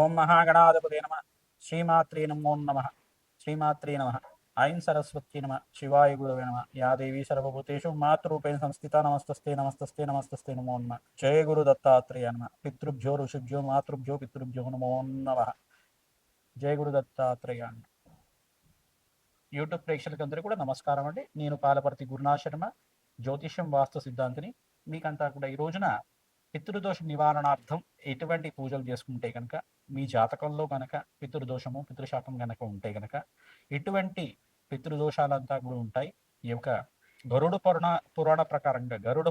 ఓం మహాగణాధిపతే నమ. శ్రీమాత్రే నమో నమ. శ్రీమాత్రే నమ. ఐం సరస్వతి నమ. శివాయ గురవే నమ. యా దేవీ సర్వభూతేషు మాతృరూపేణ సంస్థిత నమస్తస్తే నమస్తస్తే నమస్తస్తే నమో నమ. జయ గురు దత్తాత్రేయ నమ. పితృభ్యో ఋషిభ్యో మాతృభ్యో పితృభ్యో నమో నమ. జయ గురు దత్తాత్రేయ. యూట్యూబ్ ప్రేక్షకులందరూ కూడా నమస్కారం అండి. నేను పాలపర్తి గురునాథ్ శర్మ, జ్యోతిష్యం వాస్తు సిద్ధాంతిని. మీకంతా కూడా ఈ రోజున పితృదోష నివారణార్థం ఎటువంటి పూజలు చేసుకుంటే కనుక, మీ జాతకంలో కనుక పితృదోషము పితృశాపం కనుక ఉంటే కనుక ఎటువంటి పితృదోషాలంతా కూడా ఉంటాయి. ఈ యొక్క గరుడ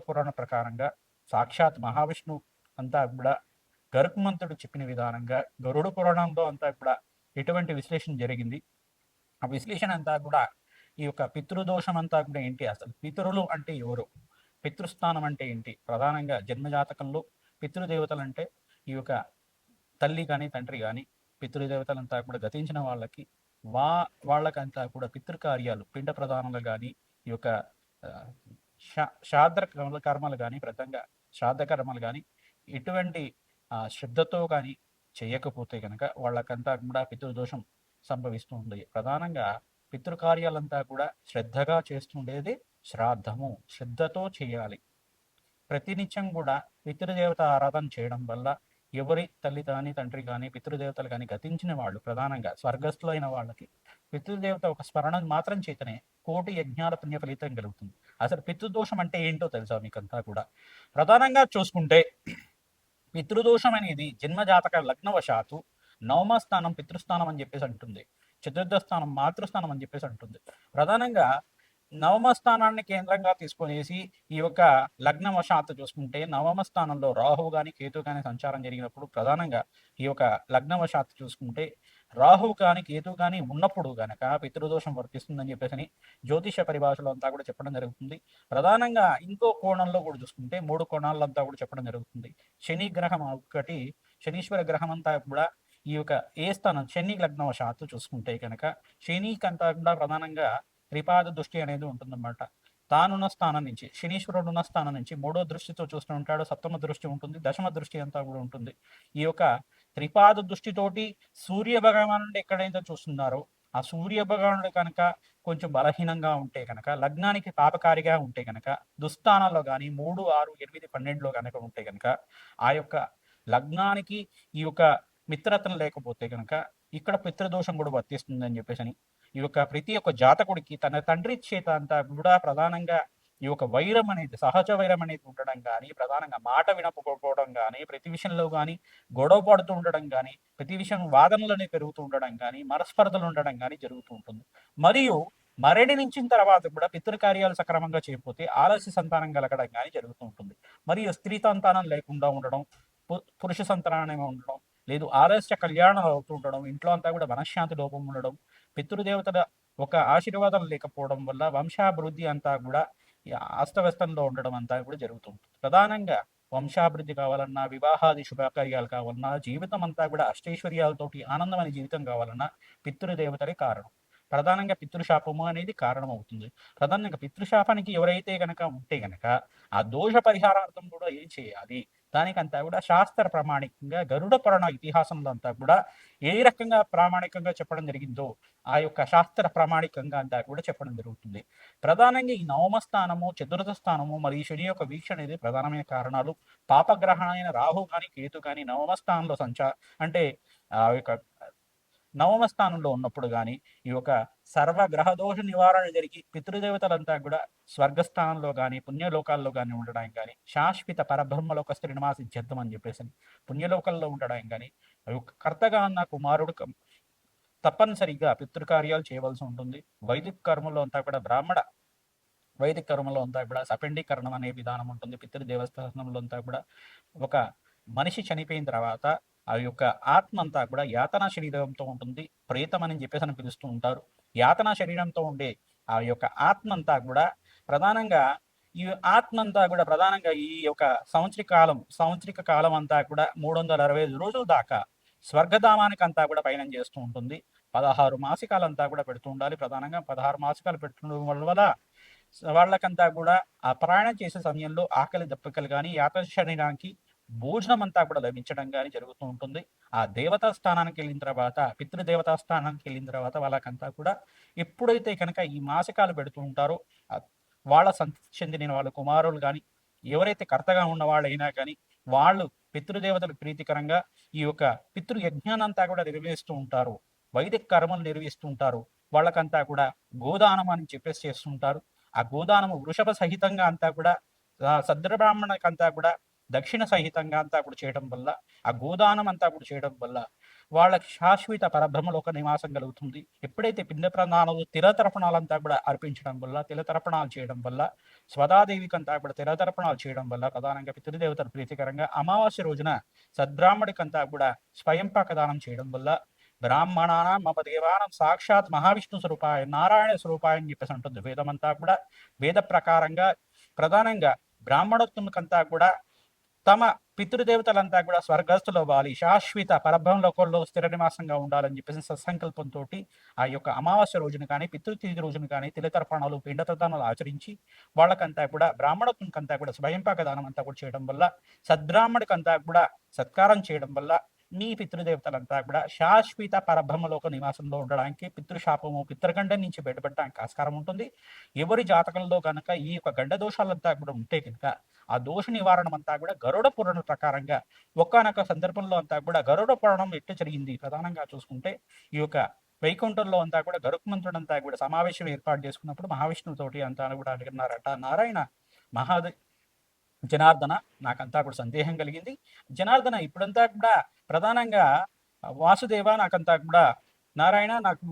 పురాణ ప్రకారంగా సాక్షాత్ మహావిష్ణు అంతా కూడా గరుత్మంతుడు చెప్పిన విధానంగా గరుడ పురాణంలో అంతా కూడా ఎటువంటి విశ్లేషణ జరిగింది. ఆ విశ్లేషణ అంతా కూడా ఈ యొక్క పితృదోషం అంతా కూడా ఏంటి, అసలు పితరులు అంటే ఎవరు, పితృస్థానం అంటే ఏంటి, ప్రధానంగా జన్మజాతకంలో పితృదేవతలు అంటే ఈ యొక్క తల్లి కానీ తండ్రి కానీ పితృదేవతలంతా కూడా గతించిన వాళ్ళకి వాళ్ళకంతా కూడా పితృకార్యాలు పిండ ప్రధానాలు కానీ ఈ యొక్క శ్రాద్ధ కర్మలు కానీ ప్రధానంగా శ్రాద్ధ కర్మలు కానీ ఎటువంటి శ్రద్ధతో కానీ చేయకపోతే కనుక వాళ్ళకంతా కూడా పితృదోషం సంభవిస్తుంది. ప్రధానంగా పితృకార్యాలంతా కూడా శ్రద్ధగా చేస్తుండేది శ్రాద్ధము, శ్రద్ధతో చేయాలి. ప్రతినిత్యం కూడా పితృదేవత ఆరాధన చేయడం వల్ల ఎవరి తల్లి కానీ తండ్రి కానీ పితృదేవతలు కానీ గతించిన వాళ్ళు ప్రధానంగా స్వర్గస్థులైన వాళ్ళకి పితృదేవత ఒక స్మరణ మాత్రం చేతనే కోటి యజ్ఞాల పుణ్య ఫలితం కలుగుతుంది. అసలు పితృదోషం అంటే ఏంటో తెలుసా మీకంతా కూడా? ప్రధానంగా చూసుకుంటే పితృదోషం అనేది జన్మజాతక లగ్నవశాత్తు నవమ స్థానం పితృస్థానం అని చెప్పేసి అంటుంది, చతుర్థ స్థానం మాతృస్థానం అని చెప్పేసి అంటుంది. ప్రధానంగా నవమ స్థానాన్ని కేంద్రంగా తీసుకొనేసి ఈ యొక్క లగ్నవశాత్తు చూసుకుంటే నవమ స్థానంలో రాహువు కానీ కేతు కానీ సంచారం జరిగినప్పుడు ప్రధానంగా ఈ యొక్క లగ్నవశాత్తు చూసుకుంటే రాహువు కానీ కేతు కానీ ఉన్నప్పుడు గనక పితృదోషం వర్తిస్తుందని చెప్పేసి జ్యోతిష పరిభాషలో అంతా కూడా చెప్పడం జరుగుతుంది. ప్రధానంగా ఇంకో కోణంలో కూడా చూసుకుంటే 3 కోణాలంతా కూడా చెప్పడం జరుగుతుంది. శని గ్రహం ఒకటి, శనీశ్వర గ్రహం అంతా కూడా ఈ యొక్క ఏ స్థానం శని లగ్నవశాత్తు చూసుకుంటే కనుక శనికంతా కూడా ప్రధానంగా త్రిపాద దృష్టి అనేది ఉంటుందన్నమాట. తానున్న స్థానం నుంచి శనీశ్వరుడు ఉన్న స్థానం నుంచి 3వ దృష్టితో చూస్తూ ఉంటాడు, సప్తమ దృష్టి ఉంటుంది, దశమ దృష్టి అంతా కూడా ఉంటుంది. ఈ యొక్క త్రిపాద దృష్టితోటి సూర్య భగవానుడు ఎక్కడైతే చూస్తున్నారో ఆ సూర్య భగవానుడు కనుక కొంచెం బలహీనంగా ఉంటే కనుక, లగ్నానికి పాపకారిగా ఉంటే కనుక, దుస్థానాల్లో కానీ 3, 6, 8, 12లో కనుక ఉంటే కనుక ఆ యొక్క లగ్నానికి ఈ యొక్క మిత్రత్వం లేకపోతే కనుక ఇక్కడ పితృదోషం కూడా వర్తిస్తుందని చెప్పేసి ఈ యొక్క ప్రతి ఒక్క జాతకుడికి తన తండ్రి చేత అంతా కూడా ప్రధానంగా ఈ యొక్క వైరం అనేది సహజ వైరం అనేది ఉండడం కానీ, ప్రధానంగా మాట వినకపోవడం కానీ, ప్రతి విషయంలో కానీ గొడవ పడుతూ ఉండడం కానీ, ప్రతి విషయం వాదనలోనే పెరుగుతూ ఉండడం కానీ, మనస్పర్ధలు ఉండడం కానీ జరుగుతూ ఉంటుంది. మరియు మరణించిన తర్వాత కూడా పితృకార్యాలు సక్రమంగా చేయకపోతే ఆలస్య సంతానం కలగడం కానీ జరుగుతూ ఉంటుంది. మరియు స్త్రీ సంతానం లేకుండా ఉండడం, పురుష సంతానం ఉండడం, లేదు ఆలస్య కళ్యాణం అవుతూ ఉండడం, ఇంట్లో అంతా కూడా మనశ్శాంతి లోపం ఉండడం, పితృదేవతల ఒక ఆశీర్వాదం లేకపోవడం వల్ల వంశాభివృద్ధి అంతా కూడా అస్తవ్యస్తంలో ఉండడం అంతా కూడా జరుగుతుంది. ప్రధానంగా వంశాభివృద్ధి కావాలన్నా, వివాహాది శుభకార్యాలు కావాలన్నా, జీవితం అంతా కూడా అష్టైశ్వర్యాలతోటి ఆనందమైన జీవితం కావాలన్నా పితృదేవతలే కారణం. ప్రధానంగా పితృశాపము అనేది కారణం అవుతుంది. ప్రధానంగా పితృశాపానికి ఎవరైతే గనక ఉంటే గనక ఆ దోష పరిహారార్థం కూడా ఏం చేయాలి, దానికంతా కూడా శాస్త్ర ప్రామాణికంగా గరుడ పురాణ ఇతిహాసంలో అంతా కూడా ఏ రకంగా ప్రామాణికంగా చెప్పడం జరిగిందో ఆ యొక్క శాస్త్ర ప్రామాణికంగా అంతా కూడా చెప్పడం జరుగుతుంది. ప్రధానంగా ఈ నవమ స్థానము, చతుర్థ స్థానము మరియు శని యొక్క వీక్షణ అనేది ప్రధానమైన కారణాలు. పాపగ్రహణమైన రాహు కానీ కేతు కానీ నవమ స్థానంలో అంటే ఆ యొక్క నవమ స్థానంలో ఉన్నప్పుడు కానీ ఈ యొక్క సర్వగ్రహ దోష నివారణ జరిగి పితృదేవతలంతా కూడా స్వర్గస్థానంలో కానీ పుణ్యలోకాల్లో కానీ ఉండడానికి కానీ, శాశ్వత పరబ్రహ్మలోక శ్రీనివాస సిద్ధాంతం అని చెప్పేసి పుణ్యలోకంలో ఉండడానికి కానీ కర్తగా ఉన్న కుమారుడు తప్పనిసరిగా పితృకార్యాలు చేయవలసి ఉంటుంది. వైదిక కర్మలో అంతా కూడా వైదిక కర్మలో అంతా కూడా సపిండీకరణం అనే విధానం ఉంటుంది. పితృదేవస్థానంలో అంతా కూడా ఒక మనిషి చనిపోయిన తర్వాత ఆ యొక్క ఆత్మ అంతా కూడా యాతనా శరీరంతో ఉంటుంది. ప్రేతం అని చెప్పేసి అని పిలుస్తూ ఉంటారు. యాతనా శరీరంతో ఉండే ఆ యొక్క ఆత్మ అంతా కూడా ప్రధానంగా ఈ యొక్క సంవత్సరిక కాలం అంతా కూడా 365 రోజుల దాకా స్వర్గధామానికి అంతా కూడా పయనం చేస్తూ ఉంటుంది. 16 మాసికాలంతా కూడా పెడుతూ ఉండాలి. ప్రధానంగా 16 మాసికాలు పెడుతుండడం వల్ల వాళ్ళకంతా కూడా ఆ ప్రయాణం చేసే సమయంలో ఆకలి దప్పికలు కానీ, యాత శరీరానికి భోజనం అంతా కూడా లభించడం కానీ జరుగుతూ ఉంటుంది. ఆ దేవతా స్థానానికి వెళ్ళిన తర్వాత, పితృదేవతా స్థానానికి వెళ్ళిన తర్వాత వాళ్ళకంతా కూడా ఎప్పుడైతే కనుక ఈ మాసికాలు పెడుతూ ఉంటారో వాళ్ళ సంతతి చెందిన వాళ్ళ కుమారులు కానీ, ఎవరైతే కర్తగా ఉన్న వాళ్ళైనా కానీ, వాళ్ళు పితృదేవతలకు ప్రీతికరంగా ఈ యొక్క పితృ యజ్ఞానంతా కూడా నిర్వహిస్తూ ఉంటారు. వైదిక కర్మలు నిర్వహిస్తూ ఉంటారు. వాళ్ళకంతా కూడా గోదానం అని చెప్పేసి చేస్తుంటారు. ఆ గోదానము వృషభ సహితంగా అంతా కూడా సద్బ్రాహ్మణకంతా కూడా దక్షిణ సహితంగా అంతా కూడా చేయడం వల్ల, ఆ గోదానం అంతా కూడా చేయడం వల్ల వాళ్ళకి శాశ్వత పరబ్రహ్మలోక నివాసం కలుగుతుంది. ఎప్పుడైతే పిండ ప్రదానాలు తిలతర్పణాలంతా కూడా అర్పించడం వల్ల, తిలతర్పణాలు చేయడం వల్ల, స్వదాదేవికంతా కూడా తిలతర్పణాలు చేయడం వల్ల, ప్రధానంగా పితృదేవతలు ప్రీతికరంగా అమావాస్య రోజున సద్బ్రాహ్మడికంతా కూడా స్వయంపాక దానం చేయడం వల్ల బ్రాహ్మణానం మమ దేవానం సాక్షాత్ మహావిష్ణు స్వరూపాయ నారాయణ స్వరూపాయ అని చెప్పేసి ఉంటుంది వేదమంతా కూడా. వేద ప్రకారంగా ప్రధానంగా బ్రాహ్మణోత్తముకంతా కూడా తమ పితృదేవతలంతా కూడా స్వర్గస్థులు అవ్వాలి, శాశ్వత పరబ్రహ్మలోకంలో స్థిర నివాసంగా ఉండాలని చెప్పేసి సత్సంకల్పంతో ఆ యొక్క అమావాస్య రోజున కానీ పితృతిథి రోజున కానీ తిలతర్పణాలు పిండతర్పణాలు ఆచరించి వాళ్ళకంతా కూడా బ్రాహ్మణత్వంకంతా కూడా స్వయంపాక దానం అంతా కూడా చేయడం వల్ల, సద్బ్రాహ్మణికంతా కూడా సత్కారం చేయడం వల్ల మీ పితృదేవతలంతా కూడా శాశ్వత పరబ్రహ్మలోక నివాసంలో ఉండడానికి, పితృశాపము పితృగండం నుంచి బయటపడడానికి ఆస్కారం ఉంటుంది. ఎవరి జాతకంలో కనుక ఈ యొక్క గండ దోషాలంతా కూడా ఉంటే కనుక ఆ దోష నివారణం అంతా కూడా గరుడ పురాణ ప్రకారంగా ఒకానొక సందర్భంలో అంతా కూడా గరుడ పురాణం ఎట్టు జరిగింది ప్రధానంగా చూసుకుంటే, ఈ యొక్క వైకుంఠంలో అంతా కూడా గరుత్మంతుడు అంతా కూడా సమావేశం ఏర్పాటు చేసుకున్నప్పుడు మహావిష్ణువుతోటి అంతా కూడా అడిగినారట, నారాయణ మహాదే జనార్దన నాకంతా కూడా సందేహం కలిగింది. జనార్దన ఇప్పుడంతా కూడా ప్రధానంగా వాసుదేవ నాకంతా కూడా నారాయణ నాకు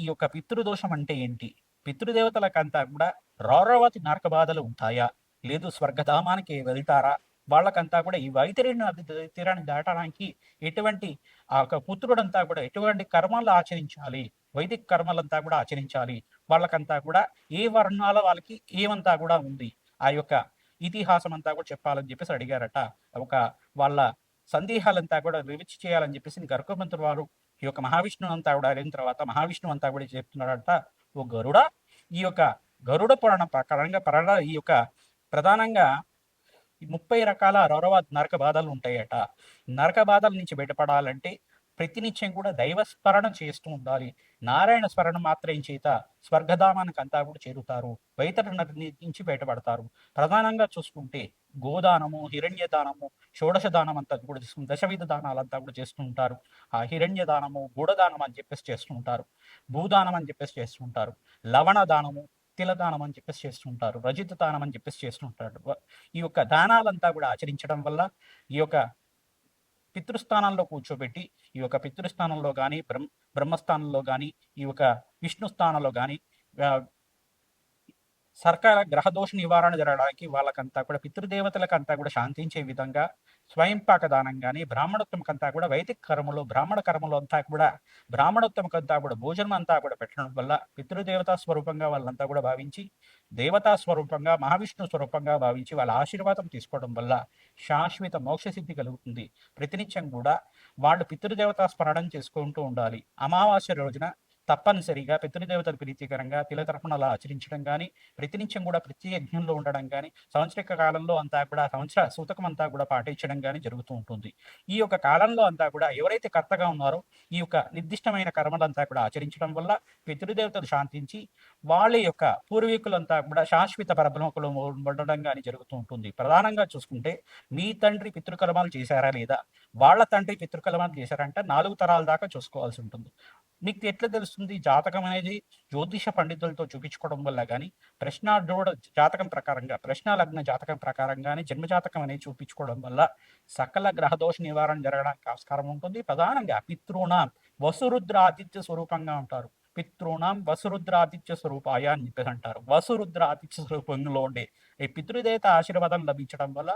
ఈ యొక్క పితృదోషం అంటే ఏంటి? పితృదేవతలకంతా కూడా రౌరవతి నరక బాధలు ఉంటాయా? లేదు స్వర్గధామానికి వెళ్తారా? వాళ్ళకంతా కూడా ఈ వైతరిని నది తీరాన్ని దాటడానికి ఎటువంటి ఆ యొక్క పుత్రుడంతా కూడా ఎటువంటి కర్మలు ఆచరించాలి? వైదిక కర్మలంతా కూడా ఆచరించాలి. వాళ్ళకంతా కూడా ఏ వర్ణాల వాళ్ళకి ఏమంతా కూడా ఉంది? ఆ యొక్క ఇతిహాసం అంతా కూడా చెప్పాలని చెప్పేసి అడిగారట. ఒక వాళ్ళ సందేహాలంతా కూడా వివరించి చేయాలని చెప్పేసి గరుత్మంతుడు వారు ఈ యొక్క మహావిష్ణువు అంతా కూడా అడిగిన తర్వాత మహావిష్ణువు అంతా కూడా చెప్తున్నాడట, ఓ గరుడ, ఈ యొక్క గరుడ పురాణ ప్రకారంగా ఈ యొక్క ప్రధానంగా 30 రకాల రౌరవ నరక బాధలు ఉంటాయట. నరక బాధల నుంచి బయటపడాలంటే ప్రతినిత్యం కూడా దైవ స్మరణ చేస్తూ ఉండాలి. నారాయణ స్మరణ మాత్రం చేత స్వర్గధామానికి అంతా కూడా చేరుతారు, వైతరి నది నుంచి బయటపడతారు. ప్రధానంగా చూసుకుంటే గోదానము, హిరణ్య దానము, షోడశ దానం అంతా కూడా దశవిధ దానాలంతా కూడా చేస్తూ ఉంటారు. ఆ హిరణ్య దానము, గూఢదానం అని చెప్పేసి చేస్తూ ఉంటారు, భూదానం అని చెప్పేసి చేస్తూ ఉంటారు, లవణ దానము, తిలదానం అని చెప్పేసి చేస్తుంటారు, రజిత దానం అని చెప్పేసి చేస్తుంటారు. ఈ యొక్క దానాలంతా కూడా ఆచరించడం వల్ల ఈ యొక్క పితృస్థానంలో కూర్చోబెట్టి ఈ యొక్క పితృస్థానంలో కానీ బ్రహ్మస్థానంలో కానీ ఈ యొక్క విష్ణు స్థానంలో కానీ సర్కార గ్రహదోష నివారణ జరగడానికి వాళ్ళకంతా కూడా పితృదేవతలకంతా కూడా శాంతించే విధంగా స్వయంపాక దానం కానీ బ్రాహ్మణోత్తమకంతా కూడా వైదిక కర్మలు బ్రాహ్మణ కర్మలు అంతా కూడా బ్రాహ్మణోత్తమకంతా కూడా భోజనం అంతా కూడా పెట్టడం వల్ల పితృదేవతా స్వరూపంగా వాళ్ళంతా కూడా భావించి దేవతా స్వరూపంగా మహావిష్ణు స్వరూపంగా భావించి వాళ్ళ ఆశీర్వాదం తీసుకోవడం వల్ల శాశ్వత మోక్షసిద్ధి కలుగుతుంది. ప్రతినిత్యం కూడా వాళ్ళు పితృదేవతా స్మరణం చేసుకుంటూ ఉండాలి. అమావాస్య రోజున తప్పనిసరిగా పితృదేవతలు ప్రీతికరంగా తిలతర్పణలు ఆచరించడం కానీ, ప్రతినిత్యం కూడా ప్రతి యజ్ఞంలో ఉండడం కానీ, సంవత్సరిక కాలంలో అంతా కూడా సంవత్సర సూతకం అంతా కూడా పాటించడం కానీ జరుగుతూ ఉంటుంది. ఈ యొక్క కాలంలో అంతా కూడా ఎవరైతే కర్తగా ఉన్నారో ఈ యొక్క నిర్దిష్టమైన కర్మలంతా కూడా ఆచరించడం వల్ల పితృదేవతలు శాంతించి వాళ్ళ యొక్క పూర్వీకులంతా కూడా శాశ్వత పరబ్రహ్మకులు ఉండడం కానీ జరుగుతూ ఉంటుంది. ప్రధానంగా చూసుకుంటే మీ తండ్రి పితృకర్మాలు చేశారా లేదా, వాళ్ళ తండ్రి పితృకర్మాలు చేశారంటే 4 తరాల దాకా చూసుకోవాల్సి ఉంటుంది. మీకు ఎట్లా తెలుస్తుంది? జాతకం అనేది జ్యోతిష పండితులతో చూపించుకోవడం వల్ల కానీ, ప్రశ్నార్థోడ జాతకం ప్రకారంగా ప్రశ్న లగ్న జాతకం ప్రకారంగానే జన్మజాతకం అనేది చూపించుకోవడం వల్ల సకల గ్రహదోష నివారణ జరగడానికి ఆస్కారం ఉంటుంది. ప్రధానంగా పితృణాం వసురుద్ర ఆదిత్య స్వరూపంగా ఉంటారు. పితృణాం వసురుద్ర ఆదిత్య స్వరూపాయ అని చెప్పేసి అంటారు. వసురుద్ర ఆదిత్య స్వరూపంలో ఉండే ఈ పితృదేవత ఆశీర్వాదం లభించడం వల్ల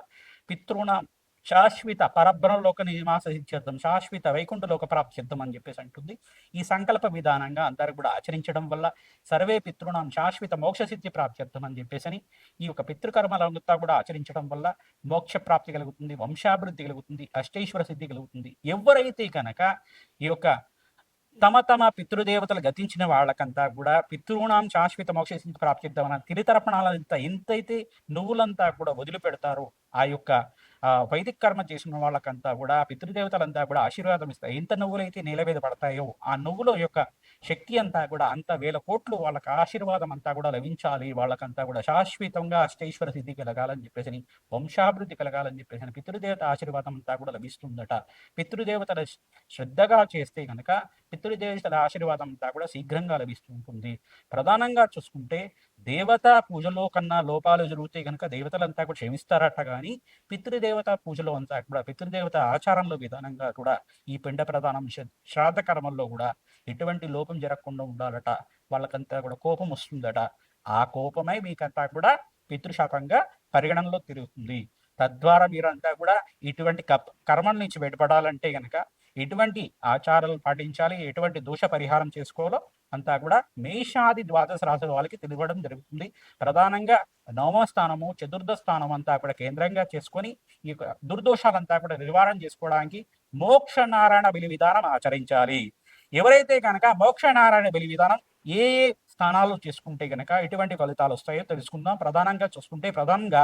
పితృణాం శాశ్వత పరబ్రహ్మలోక నివాస సిద్ధ్యర్థం, శాశ్వత వైకుంఠలోక ప్రాప్త్యర్థం అని చెప్పేసి అంటుంది. ఈ సంకల్ప విధానంగా అందరూ కూడా ఆచరించడం వల్ల సర్వే పితృణం శాశ్వత మోక్ష సిద్ధి ప్రాప్త్యర్థం అని చెప్పేసి ఈ యొక్క పితృకర్మలంతా కూడా ఆచరించడం వల్ల మోక్ష ప్రాప్తి కలుగుతుంది, వంశాభివృద్ధి కలుగుతుంది, అష్టైశ్వర సిద్ధి కలుగుతుంది. ఎవరైతే కనుక ఈ యొక్క తమ పితృదేవతలు గతించిన వాళ్ళకంతా కూడా పితృణాం శాశ్వత మోక్ష సిద్ధి ప్రాప్తిద్దామన్న తిరితర్పణాలంతా ఎంతైతే నువ్వులంతా కూడా వదిలిపెడతారో ఆ యొక్క వైదిక కర్మ చేసిన వాళ్ళకంతా కూడా పితృదేవతలంతా కూడా ఆశీర్వాదం ఇస్తాయి. ఎంత నువ్వులైతే నేల మీద పడతాయో ఆ నువ్వుల యొక్క శక్తి అంతా కూడా అంత 1000 కోట్లు వాళ్ళకి ఆశీర్వాదం అంతా కూడా లభించాలి. వాళ్ళకంతా కూడా శాశ్వతంగా అష్టైశ్వర సిద్ధి కలగాలని చెప్పేసి, వంశాభివృద్ధి కలగాలని చెప్పేసి పితృదేవత ఆశీర్వాదం అంతా కూడా లభిస్తుందట. పితృదేవతల శ్రద్ధగా చేస్తే కనుక పితృదేవతల ఆశీర్వాదం అంతా కూడా శీఘ్రంగా లభిస్తూ ఉంటుంది. ప్రధానంగా చూసుకుంటే దేవతా పూజలో కన్నా లోపాలు జరిగితే కనుక దేవతలంతా కూడా క్షమిస్తారట. కానీ పితృదేవత పూజలో అంతా కూడా పితృదేవత ఆచారంలో విధానంగా కూడా ఈ పిండ ప్రధానం శ్రాద్ధ కర్మల్లో కూడా ఎటువంటి లోపం జరగకుండా ఉండాలట. వాళ్ళకంతా కూడా కోపం వస్తుందట. ఆ కోపమై మీకంతా కూడా పితృశాపంగా పరిగణనలో తిరుగుతుంది. తద్వారా మీరంతా కూడా ఇటువంటి కర్మల నుంచి బయటపడాలంటే గనక ఎటువంటి ఆచారాలు పాటించాలి, ఎటువంటి దోష పరిహారం చేసుకోవాలో అంతా కూడా మేషాది ద్వాదశ రాశుల వాళ్ళకి తెలియడం జరుగుతుంది. ప్రధానంగా నవమ స్థానము, చతుర్థ స్థానం అంతా కూడా కేంద్రంగా చేసుకొని ఈ యొక్క దుర్దోషాలంతా కూడా నివారణ చేసుకోవడానికి మోక్ష నారాయణ బలి విధానం ఆచరించాలి. ఎవరైతే కనుక మోక్ష నారాయణ బలి విధానం ఏ ఏ స్థానాలు చేసుకుంటే కనుక ఎటువంటి ఫలితాలు వస్తాయో తెలుసుకుందాం. ప్రధానంగా చూసుకుంటే ప్రధానంగా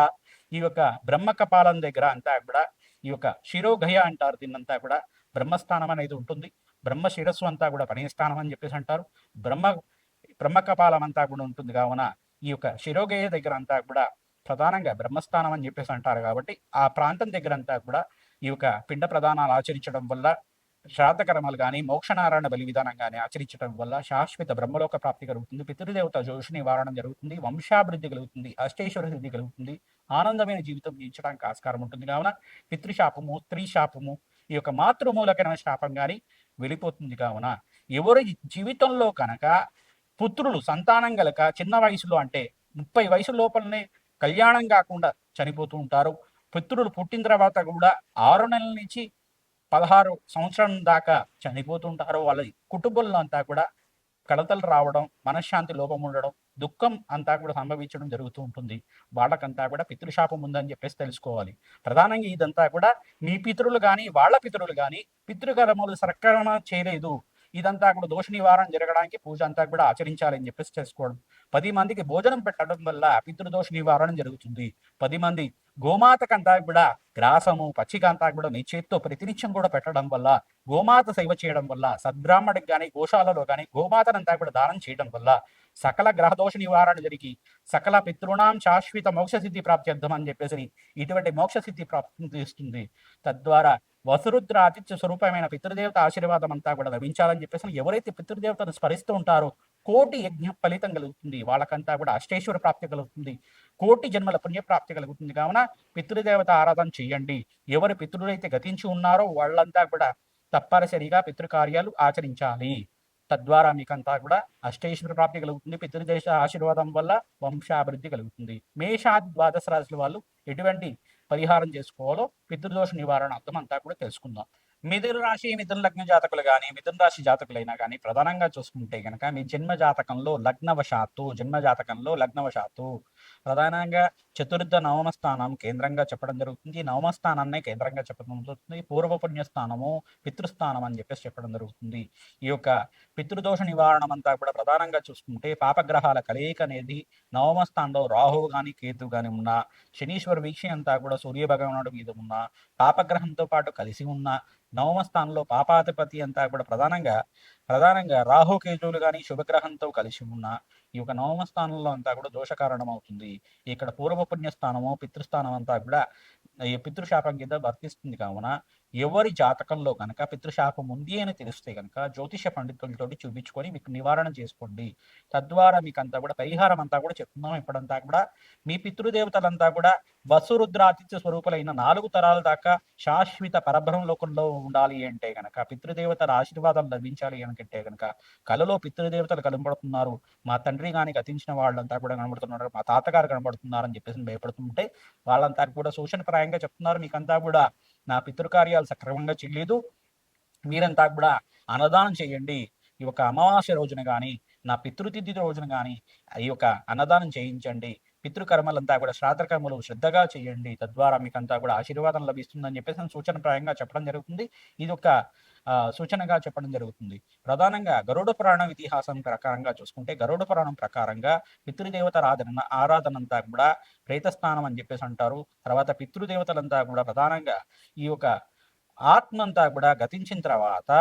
ఈ యొక్క బ్రహ్మ కపాలం దగ్గర అంతా కూడా ఈ యొక్క శిరోగయ అంటారు. దీన్నంతా కూడా బ్రహ్మస్థానం అనేది ఉంటుంది. బ్రహ్మ శిరస్సు అంతా కూడా పణిస్థానం అని చెప్పేసి అంటారు. బ్రహ్మ కపాలం అంతా కూడా ఉంటుంది. కావున ఈ యొక్క శిరోగయ దగ్గర అంతా కూడా ప్రధానంగా బ్రహ్మస్థానం అని చెప్పేసి అంటారు. కాబట్టి ఆ ప్రాంతం దగ్గర అంతా కూడా ఈ యొక్క పిండ ప్రధానాలు ఆచరించడం వల్ల శ్రాద్ధ కర్మలు కానీ మోక్షనారాయణ బలి విధానం కానీ ఆచరించడం వల్ల శాశ్వత బ్రహ్మలోక ప్రాప్తి కలుగుతుంది. పితృదేవత దోష నివారణ జరుగుతుంది. వంశాభివృద్ధి కలుగుతుంది. అష్టైశ్వర సిద్ధి కలుగుతుంది. ఆనందమైన జీవితం జీవించడానికి ఆస్కారం ఉంటుంది. కావున పితృశాపము, స్త్రీ శాపము, ఈ యొక్క మాతృమూలకమైన శాపం కానీ వెళ్ళిపోతుంది. కావున ఎవరి జీవితంలో కనుక పుత్రులు సంతానం గలక చిన్న వయసులో అంటే 30 వయసు లోపలనే కళ్యాణం కాకుండా చనిపోతూ ఉంటారు. పుత్రులు పుట్టిన తర్వాత కూడా 6 నెలల నుంచి 16 సంవత్సరం దాకా చనిపోతుంటారు. వాళ్ళ కుటుంబంలో అంతా కూడా కలతలు రావడం, మనశ్శాంతి లోపం ఉండడం, దుఃఖం అంతా కూడా సంభవించడం జరుగుతూ ఉంటుంది. వాళ్ళకంతా కూడా పితృశాపం ఉందని చెప్పేసి తెలుసుకోవాలి. ప్రధానంగా ఇదంతా కూడా మీ పితరులు కానీ వాళ్ళ పితరులు కానీ పితృకర్మలు సక్రమణ చేయలేదు, ఇదంతా కూడా దోష నివారణ జరగడానికి పూజ అంతా కూడా ఆచరించాలని చెప్పేసి చేసుకోవడం. 10 మందికి భోజనం పెట్టడం వల్ల పితృదోష నివారణ జరుగుతుంది. 10 మంది గోమాతకంతా కూడా గ్రాసము, పచ్చికంతా కూడా నీ చేత్తో ప్రతినిత్యం కూడా పెట్టడం వల్ల, గోమాత సేవ చేయడం వల్ల, సద్బ్రాహ్మడికి కానీ గోశాలలో కానీ గోమాతనంతా కూడా దానం చేయడం వల్ల సకల గ్రహదోష నివారణ జరిగి సకల పితృణాం శాశ్వత మోక్ష సిద్ధి ప్రాప్త్యర్థం అని చెప్పేసి ఇటువంటి మోక్ష సిద్ధి ప్రాప్తిస్తుంది. తద్వారా వసురుద్ర ఆతిథ్య స్వరూపమైన పితృదేవత ఆశీర్వాదం అంతా కూడా లభించాలని చెప్పేసి ఎవరైతే పితృదేవతను స్మరిస్తూ ఉంటారో కోటి యజ్ఞ ఫలితం కలుగుతుంది. వాళ్ళకంతా కూడా అష్టైశ్వర ప్రాప్తి కలుగుతుంది. కోటి జన్మల పుణ్యప్రాప్తి కలుగుతుంది. కావున పితృదేవత ఆరాధన చేయండి. ఎవరు పితృలైతే గతించి ఉన్నారో వాళ్ళంతా కూడా తప్పనిసరిగా పితృకార్యాలు ఆచరించాలి. తద్వారా మీకంతా కూడా అష్టైశ్వర ప్రాప్తి కలుగుతుంది. పితృదేశ ఆశీర్వాదం వల్ల వంశాభివృద్ధి కలుగుతుంది. మేషాది ద్వాదశ రాశుల వాళ్ళు ఎటువంటి పరిహారం చేసుకోవాలో పితృదోష నివారణ అర్థం అంతా కూడా తెలుసుకుందాం. మిథున రాశి, మిథున లగ్న జాతకులు కానీ మిథున రాశి జాతకులైనా కానీ ప్రధానంగా చూసుకుంటే కనుక మీ జన్మ జాతకంలో లగ్నవశాత్తు ప్రధానంగా చతుర్థ నవమ స్థానం కేంద్రంగా చెప్పడం జరుగుతుంది. నవమ స్థానాన్ని కేంద్రంగా చెప్పడం జరుగుతుంది. పూర్వపుణ్య స్థానము, పితృస్థానం అని చెప్పేసి చెప్పడం జరుగుతుంది. ఈ యొక్క పితృదోష నివారణం అంతా కూడా ప్రధానంగా చూసుకుంటే పాపగ్రహాల కలయిక అనేది నవమ స్థానంలో రాహువు కానీ కేతు కానీ ఉన్నా, శనీశ్వర వీక్ష అంతా కూడా సూర్య భగవానుడి మీద ఉన్న పాపగ్రహంతో పాటు కలిసి ఉన్న నవమ స్థానంలో పాపాధిపతి అంతా కూడా ప్రధానంగా రాహుకేతువులు కానీ శుభగ్రహంతో కలిసి ఉన్న ఈ యొక్క నవమ స్థానంలో అంతా కూడా దోష కారణం అవుతుంది. ఇక్కడ పూర్వపుణ్య స్థానము, పితృస్థానం అంతా కూడా ఈ పితృశాపం కింద వర్తిస్తుంది. కావున ఎవరి జాతకంలో కనుక పితృశాపం ఉంది అని తెలిస్తే కనుక జ్యోతిష పండితులతోటి చూపించుకొని మీకు నివారణ చేసుకోండి. తద్వారా మీకు అంతా కూడా పరిహారం అంతా కూడా చెప్తున్నాం. ఇప్పుడంతా కూడా మీ పితృదేవతలంతా కూడా వసురుద్రాతిథ్య స్వరూపులైన 4 తరాల దాకా శాశ్వత పరబ్రహ్మ లోకంలో ఉండాలి అంటే కనుక పితృదేవతల ఆశీర్వాదాలు లభించాలి అనుకంటే కనుక కలలో పితృదేవతలు కనబడుతున్నారు, మా తండ్రి కానీ గతించిన వాళ్ళంతా కూడా కనబడుతున్నారు, మా తాతగారు కనబడుతున్నారు అని చెప్పేసి భయపడుతుంటే వాళ్ళంతా కూడా సూచనప్రాయంగా చెప్తున్నారు. మీకంతా కూడా నా పితృకార్యాలు సక్రమంగా చేయలేదు, మీరంతా కూడా అన్నదానం చేయండి. ఈ యొక్క అమావాస్య రోజున కానీ నా పితృతిథి రోజున కానీ ఈ యొక్క అన్నదానం చేయించండి. పితృకర్మలంతా కూడా శ్రాద్ధకర్మలు శ్రద్ధగా చేయండి. తద్వారా మీకంతా కూడా ఆశీర్వాదం లభిస్తుందని చెప్పేసి సూచనప్రాయంగా చెప్పడం జరుగుతుంది. ఇది ఒక సూచనగా చెప్పడం జరుగుతుంది. ప్రధానంగా గరుడ పురాణం ఇతిహాసం ప్రకారంగా చూసుకుంటే, గరుడ పురాణం ప్రకారంగా పితృదేవతల ఆరాధనంతా కూడా ప్రేతస్థానం అని చెప్పేసి అంటారు. తర్వాత పితృదేవతలంతా కూడా ప్రధానంగా ఈ యొక్క ఆత్మ అంతా కూడా గతించిన తర్వాత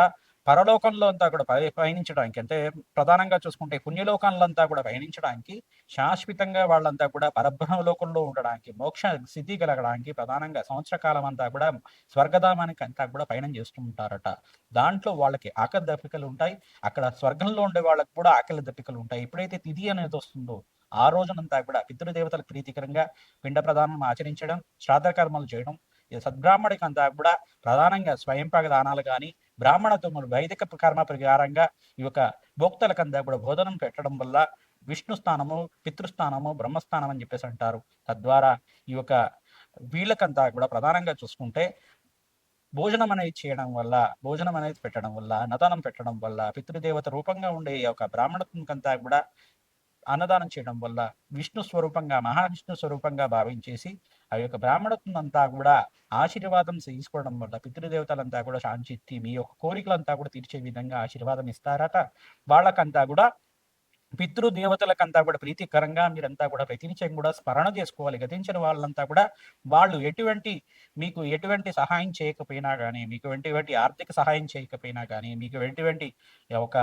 పరలోకంలో అంతా కూడా పయనించడానికి, అంటే ప్రధానంగా చూసుకుంటే పుణ్యలోకంలో అంతా కూడా పయనించడానికి, శాశ్వతంగా వాళ్ళంతా కూడా పరబ్రహ్మలోకంలో ఉండడానికి, మోక్ష స్థితి కలగడానికి ప్రధానంగా సంవత్సర కాలం అంతా కూడా స్వర్గధామానికి అంతా కూడా పయనం చేస్తూ ఉంటారట. దాంట్లో వాళ్ళకి ఆకలి దప్పికలు ఉంటాయి. అక్కడ స్వర్గంలో ఉండే వాళ్ళకి కూడా ఆకలి దప్పికలు ఉంటాయి. ఎప్పుడైతే తిథి అనేది వస్తుందో ఆ రోజునంతా కూడా పితృదేవతలకు ప్రీతికరంగా పిండ ప్రదానం ఆచరించడం, శ్రాద్ధ కర్మలు చేయడం, ఈ సద్బ్రాహ్మడికి అంతా కూడా ప్రధానంగా స్వయంపాక దానాలు కానీ, బ్రాహ్మణత్వములు వైదిక కర్మ ప్రకారంగా ఈ యొక్క భోక్తలకంతా కూడా భోజనం పెట్టడం వల్ల విష్ణు స్థానము, పితృస్థానము, బ్రహ్మస్థానం అని చెప్పేసి అంటారు. తద్వారా ఈ యొక్క వీళ్ళకంతా కూడా ప్రధానంగా చూసుకుంటే భోజనం అనేది చేయడం వల్ల, భోజనం అనేది పెట్టడం వల్ల, అన్నదానం పెట్టడం వల్ల, పితృదేవత రూపంగా ఉండే ఈ యొక్క బ్రాహ్మణత్వంకంతా కూడా అన్నదానం చేయడం వల్ల విష్ణు స్వరూపంగా, మహావిష్ణు స్వరూపంగా భావించేసి ఆ యొక్క బ్రాహ్మణత్వం అంతా కూడా ఆశీర్వాదం తీసుకోవడం వల్ల పితృదేవతలంతా కూడా శాంతిచ్చి మీ యొక్క కోరికలంతా కూడా తీర్చే విధంగా ఆశీర్వాదం ఇస్తారట. వాళ్ళకంతా కూడా పితృదేవతలకంతా కూడా ప్రీతికరంగా మీరంతా కూడా ప్రతినిత్యం కూడా స్మరణ చేసుకోవాలి. గతించిన వాళ్ళంతా కూడా వాళ్ళు మీకు ఎటువంటి సహాయం చేయకపోయినా కానీ, మీకు ఎటువంటి ఆర్థిక సహాయం చేయకపోయినా కానీ, మీకు ఎటువంటి ఒక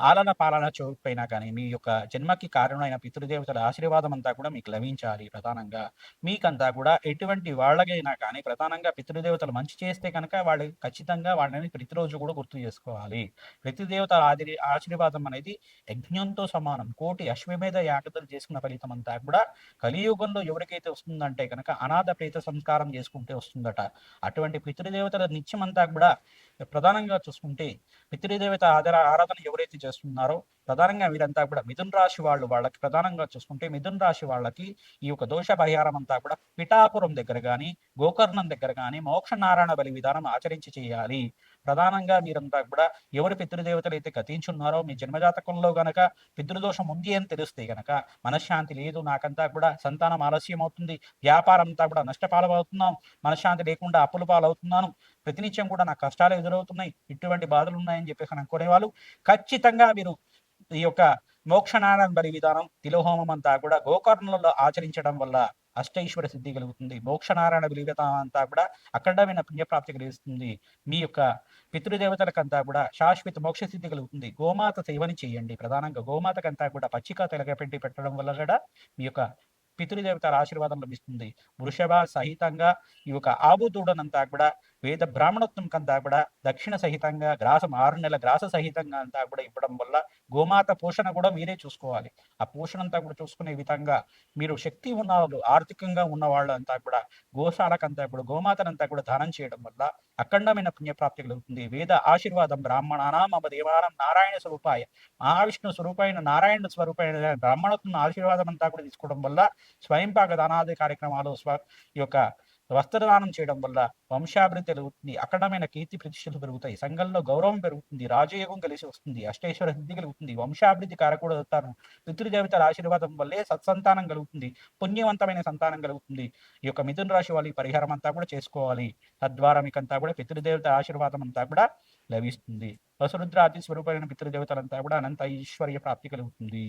ఆలన పాలన చూపకపోయినా కానీ, మీ యొక్క జన్మకి కారణమైన పితృదేవతల ఆశీర్వాదం అంతా కూడా మీకు లభించాలి. ప్రధానంగా మీకంతా కూడా ఎటువంటి వాళ్ళకైనా కానీ ప్రధానంగా పితృదేవతలు మంచి చేస్తే కనుక వాళ్ళు ఖచ్చితంగా వాళ్ళని ప్రతిరోజు కూడా గుర్తు చేసుకోవాలి. పితృదేవతల ఆశీర్వాదం అనేది యజ్ఞంతో సమానం. కోటి అశ్వమేధ యాగతులు చేసుకున్న ఫలితం అంతా కూడా కలియుగంలో ఎవరికైతే వస్తుందంటే కనుక అనాథ ప్రేత సంస్కారం చేసుకుంటే వస్తుందట. అటువంటి పితృదేవతల నిత్యం అంతా కూడా ప్రధానంగా చూసుకుంటే పితృదేవత ఆరాధన ఎవరైతే చేస్తున్నారో ప్రధానంగా వీరంతా కూడా మిథున రాశి వాళ్ళకి ప్రధానంగా చూసుకుంటే మిథున రాశి వాళ్ళకి ఈ యొక్క దోష పరిహారం అంతా కూడా పిఠాపురం దగ్గర కానీ, గోకర్ణం దగ్గర కానీ మోక్ష నారాయణ బలి విధానం ఆచరించి చేయాలి. ప్రధానంగా మీరంతా కూడా ఎవరు పితృదేవతలు అయితే గతించున్నారో మీ జన్మజాతకంలో గనక పితృదోషం ఉంది అని తెలిస్తే గనక మనశ్శాంతి లేదు, నాకంతా కూడా సంతానం ఆలస్యం అవుతుంది, వ్యాపారం అంతా కూడా నష్టపాలవుతున్నాం, మనశ్శాంతి లేకుండా అప్పుల పాలవుతున్నాను, ప్రతినిత్యం కూడా నాకు కష్టాలు ఎదురవుతున్నాయి, ఇటువంటి బాధలు ఉన్నాయని చెప్పేసి అనుకునే వాళ్ళు ఖచ్చితంగా మీరు ఈ యొక్క మోక్షనారాయణ బలి విధానం, తిలోహోమం అంతా కూడా గోకర్ణంలో ఆచరించడం వల్ల అష్టైశ్వర సిద్ధి కలుగుతుంది. మోక్షనారాయణ బలి విధానం అంతా కూడా అఖండమైన పుణ్యప్రాప్తి కలిగిస్తుంది. మీ యొక్క పితృదేవతలకంతా కూడా శాశ్వత మోక్ష సిద్ధి కలుగుతుంది. గోమాత సేవని చేయండి. ప్రధానంగా గోమాతకంతా కూడా పచ్చిక తెలగపెట్టి పెట్టడం వల్ల కూడా మీ యొక్క పితృదేవతల ఆశీర్వాదం లభిస్తుంది. వృషభ సహితంగా ఈ యొక్క ఆబుదూడనంతా కూడా వేద బ్రాహ్మణత్వం కంతా కూడా దక్షిణ సహితంగా 6 నెలల గ్రాస సహితంగా అంతా కూడా ఇవ్వడం వల్ల గోమాత పోషణ కూడా మీరే చూసుకోవాలి. ఆ పోషణ అంతా కూడా చూసుకునే విధంగా మీరు శక్తి ఉన్న వాళ్ళు, ఆర్థికంగా ఉన్న వాళ్ళు అంతా కూడా గోశాలకంతా కూడా గోమాతనంతా కూడా దానం చేయడం వల్ల అఖండమైన పుణ్యప్రాప్తి కలుగుతుంది. వేద ఆశీర్వాదం బ్రాహ్మణానాం మమ దేవానాం నారాయణ స్వరూపాయ, మహావిష్ణు స్వరూపమైన నారాయణ స్వరూపమైన బ్రాహ్మణత్వం ఆశీర్వాదం అంతా కూడా తీసుకోవడం వల్ల స్వయంపాక దానాది కార్యక్రమాలు ఈ యొక్క వస్త్రదానం చేయడం వల్ల వంశాభివృద్ధి కలుగుతుంది. అఖండమైన కీర్తి ప్రతిష్టలు పెరుగుతాయి. సంఘంలో గౌరవం పెరుగుతుంది. రాజయోగం కలిసి వస్తుంది. అష్టైశ్వర సిద్ధి కలుగుతుంది. వంశాభివృద్ధి కారకుడు అవుతారు. పితృదేవతల ఆశీర్వాదం వల్లే సత్సంతానం కలుగుతుంది. పుణ్యవంతమైన సంతానం కలుగుతుంది. ఈ యొక్క మిథున రాశి వాళ్ళు ఈ పరిహారం అంతా కూడా చేసుకోవాలి. తద్వారా మీకంతా కూడా పితృదేవత ఆశీర్వాదం అంతా కూడా లభిస్తుంది. వసురుద్ర ఆది స్వరూపమైన పితృదేవతలంతా కూడా అనంత ఐశ్వర్య ప్రాప్తి కలుగుతుంది.